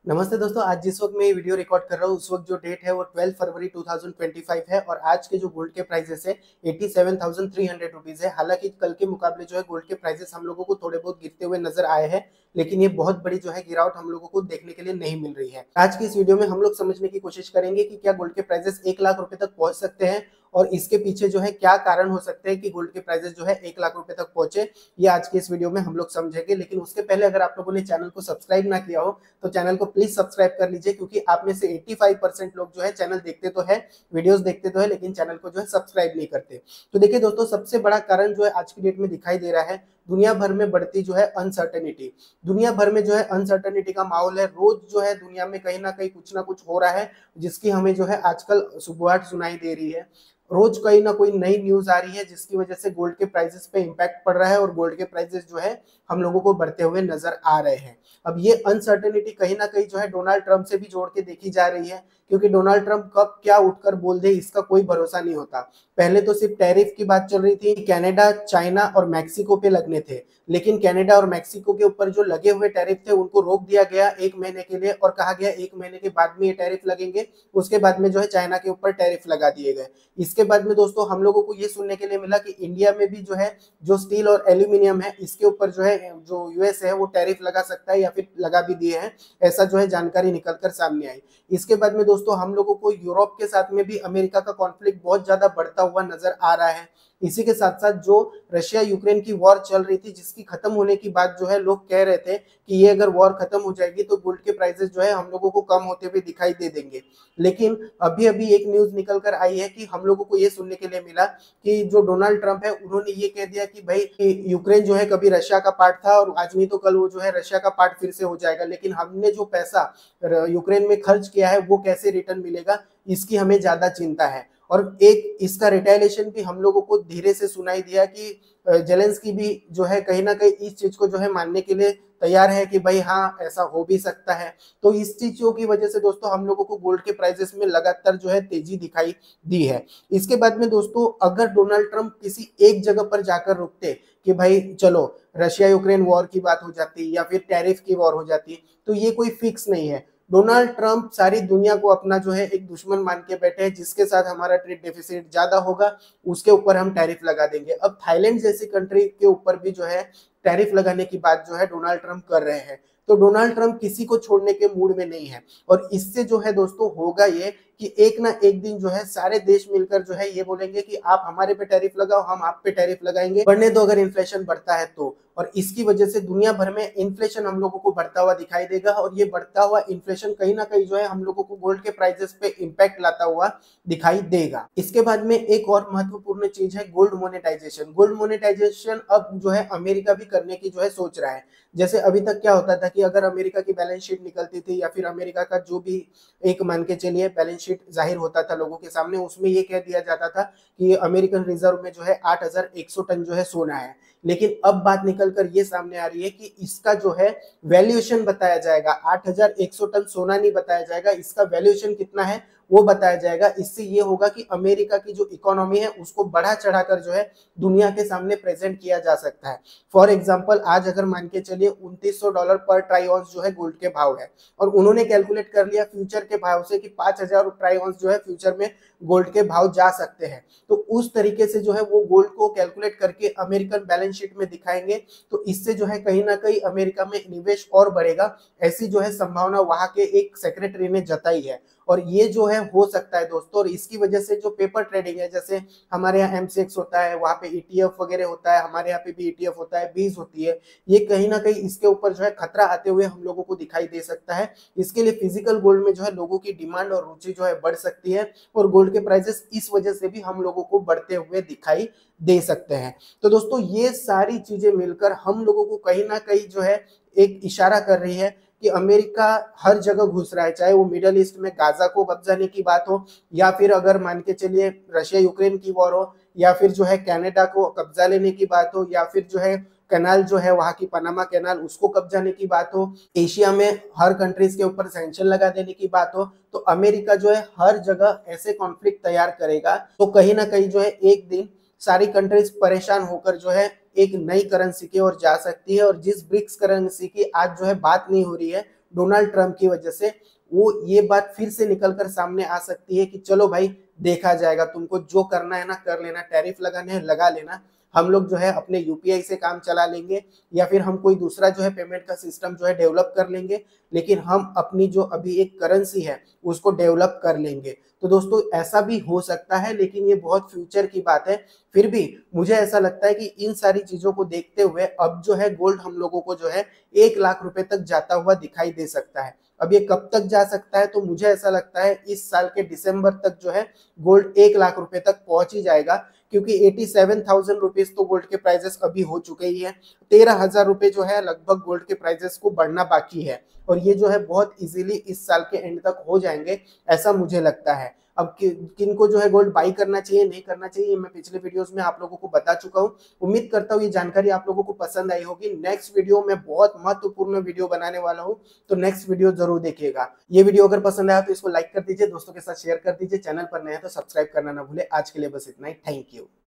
नमस्ते दोस्तों। आज जिस वक्त मैं ये वीडियो रिकॉर्ड कर रहा हूँ उस वक्त जो डेट है वो 12 फरवरी 2025 है और आज के जो गोल्ड के प्राइसेस है 87,300 रुपीज है। हालांकि कल के मुकाबले जो है गोल्ड के प्राइसेस हम लोगों को थोड़े बहुत गिरते हुए नजर आए हैं, लेकिन ये बहुत बड़ी जो है गिरावट हम लोगों को देखने के लिए नहीं मिल रही है। आज की इस वीडियो में हम लोग समझने की कोशिश करेंगे कि क्या गोल्ड के प्राइसेस 1 लाख रुपए तक पहुंच सकते हैं और इसके पीछे जो है क्या कारण हो सकते हैं कि गोल्ड के प्राइसेस जो है 1 लाख रुपए तक पहुंचे। ये आज के इस वीडियो में हम लोग समझेंगे, लेकिन उसके पहले अगर आप लोगों ने चैनल को सब्सक्राइब ना किया हो तो चैनल को प्लीज सब्सक्राइब कर लीजिए, क्योंकि आप में से 85% लोग जो है चैनल देखते तो है, वीडियोस देखते तो है, लेकिन चैनल को जो है सब्सक्राइब नहीं करते। तो देखिए दोस्तों, सबसे बड़ा कारण जो है आज की डेट में दिखाई दे रहा है दुनिया भर में बढ़ती जो है अनसर्टेनिटी। दुनिया भर में जो है अनसर्टेनिटी का माहौल है। रोज जो है दुनिया में कहीं ना कहीं कुछ ना कुछ हो रहा है जिसकी हमें जो है आजकल सुबह सुनाई दे रही है। रोज कहीं ना कोई नई न्यूज आ रही है जिसकी वजह से गोल्ड के प्राइसेस पे इम्पैक्ट पड़ रहा है और गोल्ड के प्राइसेस जो है हम लोगों को बढ़ते हुए नजर आ रहे हैं। अब ये अनसर्टेनिटी कहीं ना कहीं जो है डोनाल्ड ट्रंप से भी जोड़ के देखी जा रही है, क्योंकि डोनाल्ड ट्रंप कब क्या उठकर बोल दे इसका कोई भरोसा नहीं होता। पहले तो सिर्फ टैरिफ की बात चल रही थी, कनाडा, चाइना और मैक्सिको पे लगने थे, लेकिन कनाडा और मैक्सिको के ऊपर जो लगे हुए टैरिफ थे उनको रोक दिया गया 1 महीने के लिए और कहा गया 1 महीने के बाद में ये टैरिफ लगेंगे। उसके बाद में जो है चाइना के ऊपर टैरिफ लगा दिए गए। इसके बाद में दोस्तों हम लोगों को ये सुनने के लिए मिला कि इंडिया में भी जो है जो स्टील और एल्यूमिनियम है इसके ऊपर जो है जो यूएस है वो टैरिफ लगा सकता है या फिर लगा भी दिए हैं, ऐसा जो है जानकारी निकलकर सामने आई। इसके बाद में दोस्तों हम लोगों को यूरोप के साथ में भी अमेरिका का कॉन्फ्लिक्ट बहुत ज्यादा बढ़ता हुआ नजर आ रहा है। इसी के साथ साथ जो रशिया यूक्रेन की वॉर चल रही थी जिसकी खत्म होने की बात जो है लोग कह रहे थे कि ये अगर वॉर खत्म हो जाएगी तो गोल्ड के प्राइसेस जो है हम लोगों को कम होते हुए दिखाई दे देंगे। लेकिन अभी अभी एक न्यूज निकल कर आई है कि हम लोगों को ये सुनने के लिए मिला कि जो डोनाल्ड ट्रंप है उन्होंने ये कह दिया कि भाई यूक्रेन जो है कभी रशिया का पार्ट था और आज नहीं तो कल वो जो है रशिया का पार्ट फिर से हो जाएगा, लेकिन हमने जो पैसा यूक्रेन में खर्च किया है वो कैसे रिटर्न मिलेगा इसकी हमें ज्यादा चिंता है। और एक इसका रिटेलिएशन भी हम लोगों को धीरे से सुनाई दिया कि जेलेंस्की भी जो है कहीं ना कहीं इस चीज को जो है मानने के लिए तैयार है कि भाई हाँ ऐसा हो भी सकता है। तो इस चीजों की वजह से दोस्तों हम लोगों को गोल्ड के प्राइसेस में लगातार जो है तेजी दिखाई दी है। इसके बाद में दोस्तों अगर डोनाल्ड ट्रंप किसी एक जगह पर जाकर रुकते कि भाई चलो रशिया यूक्रेन वॉर की बात हो जाती या फिर टैरिफ की वॉर हो जाती, तो ये कोई फिक्स नहीं है। डोनाल्ड ट्रंप सारी दुनिया को अपना जो है एक दुश्मन मान के बैठे हैं, जिसके साथ हमारा ट्रेड डेफिसिट ज्यादा होगा उसके ऊपर हम टैरिफ लगा देंगे। अब थाईलैंड जैसी कंट्री के ऊपर भी जो है टैरिफ लगाने की बात जो है डोनाल्ड ट्रंप कर रहे हैं। तो डोनाल्ड ट्रंप किसी को छोड़ने के मूड में नहीं है और इससे जो है दोस्तों होगा ये कि एक ना एक दिन जो है सारे देश मिलकर जो है ये बोलेंगे कि आप हमारे पे टैरिफ लगाओ, हम आप पे टैरिफ लगाएंगे, बढ़ने दो अगर इन्फ्लेशन बढ़ता है तो। और इसकी वजह से दुनिया भर में इन्फ्लेशन हम लोगों को बढ़ता हुआ दिखाई देगा और ये बढ़ता हुआ इन्फ्लेशन कहीं ना कहीं जो है हम लोगों को गोल्ड के प्राइसेस पे इम्पैक्ट लाता हुआ दिखाई देगा। इसके बाद में एक और महत्वपूर्ण चीज है गोल्ड मोनेटाइजेशन। गोल्ड मोनेटाइजेशन अब जो है अमेरिका भी करने की जो है सोच रहा है। जैसे अभी तक क्या होता था कि अगर अमेरिका की बैलेंस शीट निकलती थी या फिर अमेरिका का जो भी एक मान के चलिए बैलेंस शीट जाहिर होता था लोगों के सामने, उसमें ये कह दिया जाता था कि अमेरिकन रिजर्व में जो है 8,100 टन जो है सोना है। लेकिन अब बात निकल कर ये सामने आ रही है कि इसका जो है वैल्यूएशन बताया जाएगा। 8,100 टन सोना नहीं बताया जाएगा, इसका वैल्यूएशन कितना है वो बताया जाएगा। इससे ये होगा कि अमेरिका की जो इकोनॉमी है उसको बढ़ा चढ़ाकर जो है दुनिया के सामने प्रेजेंट किया जा सकता है। फॉर एग्जांपल आज अगर मान के चलिए $2,900 पर ट्राई ऑन्स जो है गोल्ड के भाव है और उन्होंने कैलकुलेट कर लिया फ्यूचर के भाव से कि 5,000 ट्राई ऑन्स जो है फ्यूचर में गोल्ड के भाव जा सकते हैं, तो उस तरीके से जो है वो गोल्ड को कैलकुलेट करके अमेरिकन बैलेंस शीट में दिखाएंगे। तो इससे जो है कहीं ना कहीं अमेरिका में निवेश और बढ़ेगा, ऐसी जो है संभावना वहां के एक सेक्रेटरी ने जताई है। और ये जो है हो सकता है दोस्तों, और इसकी वजह से जो पेपर ट्रेडिंग है, जैसे हमारे यहाँ एमसीएक्स होता है, वहां पे ईटीएफ वगैरह होता है, हमारे यहाँ पे भी ईटीएफ होता है, बीज होती है, ये कहीं ना कहीं इसके ऊपर जो है खतरा आते हुए हम लोगों को दिखाई दे सकता है। इसके लिए फिजिकल गोल्ड में जो है लोगों की डिमांड और रुचि जो है बढ़ सकती है और गोल्ड के प्राइसेस इस वजह से भी हम लोगों को बढ़ते हुए दिखाई दे सकते हैं। तो दोस्तों ये सारी चीजें मिलकर हम लोगों को कहीं ना कहीं जो है एक इशारा कर रही है कि अमेरिका हर जगह घुस रहा है, चाहे वो मिडल ईस्ट में गाजा को कब्जाने की बात हो या फिर अगर मान के चलिए रशिया यूक्रेन की वॉर हो या फिर जो है कनाडा को कब्जा लेने की बात हो या फिर जो है कैनाल जो है वहां की पनामा कैनाल उसको कब्जाने की बात हो, एशिया में हर कंट्रीज के ऊपर सैंक्शन लगा देने की बात हो, तो अमेरिका जो है हर जगह ऐसे कॉन्फ्लिक्ट तैयार करेगा। तो कहीं ना कहीं जो है एक दिन सारी कंट्रीज परेशान होकर जो है एक नई करेंसी की ओर जा सकती है। और जिस ब्रिक्स करेंसी की आज जो है बात नहीं हो रही है, डोनाल्ड ट्रंप की वजह से वो ये बात फिर से निकल कर सामने आ सकती है कि चलो भाई देखा जाएगा, तुमको जो करना है ना कर लेना, टैरिफ लगाने हैं लगा लेना, हम लोग जो है अपने यूपीआई से काम चला लेंगे या फिर हम कोई दूसरा जो है पेमेंट का सिस्टम जो है डेवलप कर लेंगे, लेकिन हम अपनी जो अभी एक करेंसी है उसको डेवलप कर लेंगे। तो दोस्तों ऐसा भी हो सकता है, लेकिन ये बहुत फ्यूचर की बात है। फिर भी मुझे ऐसा लगता है कि इन सारी चीजों को देखते हुए अब जो है गोल्ड हम लोगों को जो है 1 लाख रुपए तक जाता हुआ दिखाई दे सकता है। अब ये कब तक जा सकता है, तो मुझे ऐसा लगता है इस साल के दिसंबर तक जो है गोल्ड 1 लाख रुपए तक पहुंच ही जाएगा, क्योंकि 87,000 रुपीज तो गोल्ड के प्राइजेस अभी हो चुके ही है। 13,000 रुपए जो है लगभग गोल्ड के प्राइजेस को बढ़ना बाकी है, और ये जो है बहुत इजीली इस साल के एंड तक हो जाएंगे, ऐसा मुझे लगता है। अब किन को जो है गोल्ड बाई करना चाहिए नहीं करना चाहिए मैं पिछले वीडियोस में आप लोगों को बता चुका हूँ। उम्मीद करता हूँ ये जानकारी आप लोगों को पसंद आई होगी। नेक्स्ट वीडियो में बहुत महत्वपूर्ण वीडियो बनाने वाला हूँ, तो नेक्स्ट वीडियो जरूर देखिएगा। ये वीडियो अगर पसंद आया तो इसको लाइक कर दीजिए, दोस्तों के साथ शेयर कर दीजिए, चैनल पर नए हैं तो सब्सक्राइब करना ना भूले। आज के लिए बस इतना ही, थैंक यू।